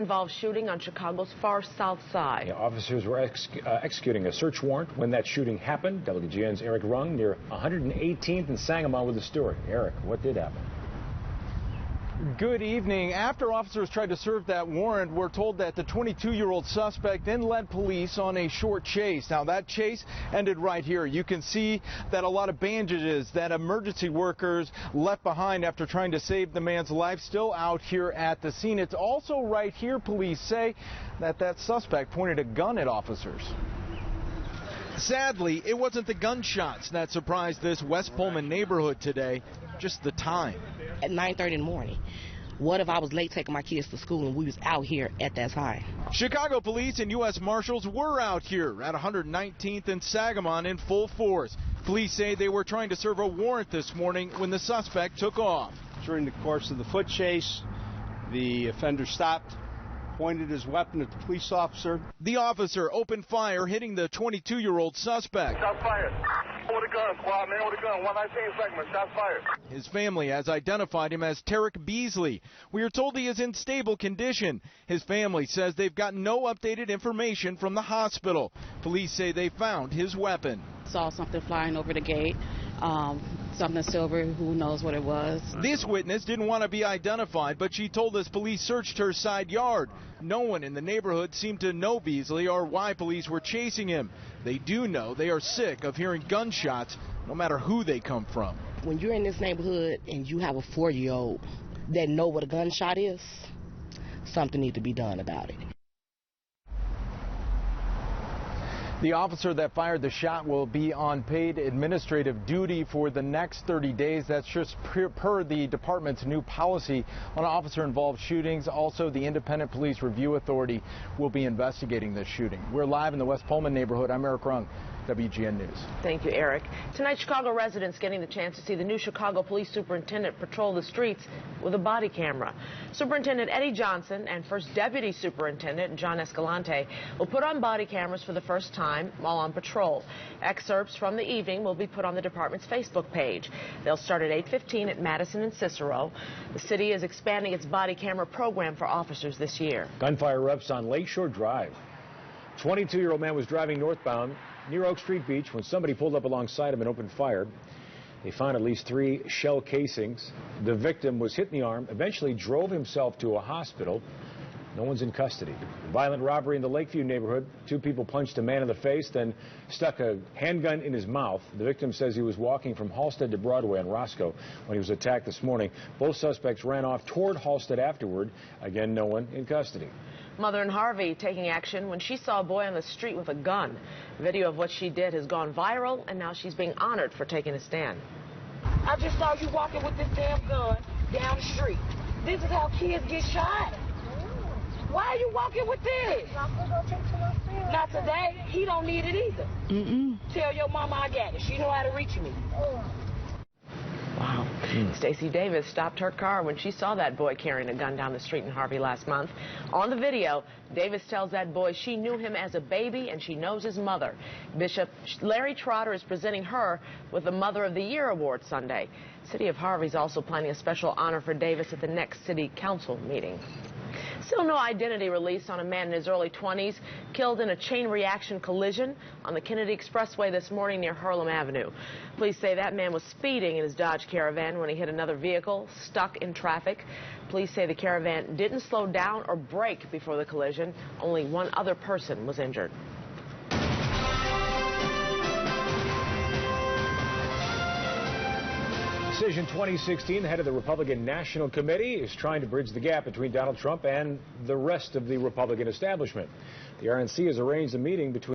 Involved shooting on Chicago's far south side. Yeah, officers were executing a search warrant when that shooting happened. WGN's Eric Rung near 118th and Sangamon with the story. Eric, what did happen? Good evening. After officers tried to serve that warrant, we're told that the 22-year-old suspect then led police on a short chase. Now, that chase ended right here. You can see that a lot of bandages that emergency workers left behind after trying to save the man's life still out here at the scene. It's also right here, police say, that suspect pointed a gun at officers. Sadly, it wasn't the gunshots that surprised this West Pullman neighborhood today, just the time. At 9:30 in the morning. What if I was late taking my kids to school and we was out here at that time? Chicago police and U.S. Marshals were out here at 119th and Sangamon in full force. Police say they were trying to serve a warrant this morning when the suspect took off. During the course of the foot chase, the offender stopped, pointed his weapon at the police officer. The officer opened fire, hitting the 22-year-old suspect. Shots fired. With a gun, squad, man with a gun. 119 segment. Shots fired. His family has identified him as Tarek Beasley. We are told he is in stable condition. His family says they've gotten no updated information from the hospital. Police say they found his weapon. Saw something flying over the gate. Something silver, who knows what it was. This witness didn't want to be identified, but she told us police searched her side yard. No one in the neighborhood seemed to know Beasley or why police were chasing him. They do know they are sick of hearing gunshots, no matter who they come from. When you're in this neighborhood and you have a 4-year-old that know what a gunshot is, something needs to be done about it. The officer that fired the shot will be on paid administrative duty for the next 30 days. That's just per the department's new policy on officer-involved shootings. Also, the Independent Police Review Authority will be investigating this shooting. We're live in the West Pullman neighborhood. I'm Eric Rung, WGN News. Thank you, Eric. Tonight, Chicago residents getting the chance to see the new Chicago Police Superintendent patrol the streets with a body camera. Superintendent Eddie Johnson and First Deputy Superintendent John Escalante will put on body cameras for the first time while on patrol. Excerpts from the evening will be put on the department's Facebook page. They'll start at 8:15 at Madison and Cicero. The city is expanding its body camera program for officers this year. Gunfire erupts on Lakeshore Drive. 22-year-old man was driving northbound near Oak Street Beach when somebody pulled up alongside him and opened fire. They found at least 3 shell casings. The victim was hit in the arm, eventually drove himself to a hospital. No one's in custody. Violent robbery in the Lakeview neighborhood. 2 people punched a man in the face, then stuck a handgun in his mouth. The victim says he was walking from Halsted to Broadway on Roscoe when he was attacked this morning. Both suspects ran off toward Halsted afterward. Again, no one in custody. Mother in Harvey taking action when she saw a boy on the street with a gun. Video of what she did has gone viral, and now she's being honored for taking a stand. I just saw you walking with this damn gun down the street. This is how kids get shot. Why are you walking with this? Not today. He don't need it either. Tell your mama I got it. She know how to reach me. Wow. Stacey Davis stopped her car when she saw that boy carrying a gun down the street in Harvey last month. On the video, Davis tells that boy she knew him as a baby and she knows his mother. Bishop Larry Trotter is presenting her with the Mother of the Year Award Sunday. City of Harvey is also planning a special honor for Davis at the next city council meeting. Still no identity released on a man in his early 20s killed in a chain reaction collision on the Kennedy Expressway this morning near Harlem Avenue. Police say that man was speeding in his Dodge Caravan when he hit another vehicle stuck in traffic. Police say the Caravan didn't slow down or brake before the collision. Only one other person was injured. Decision 2016, the head of the Republican National Committee is trying to bridge the gap between Donald Trump and the rest of the Republican establishment. The RNC has arranged a meeting between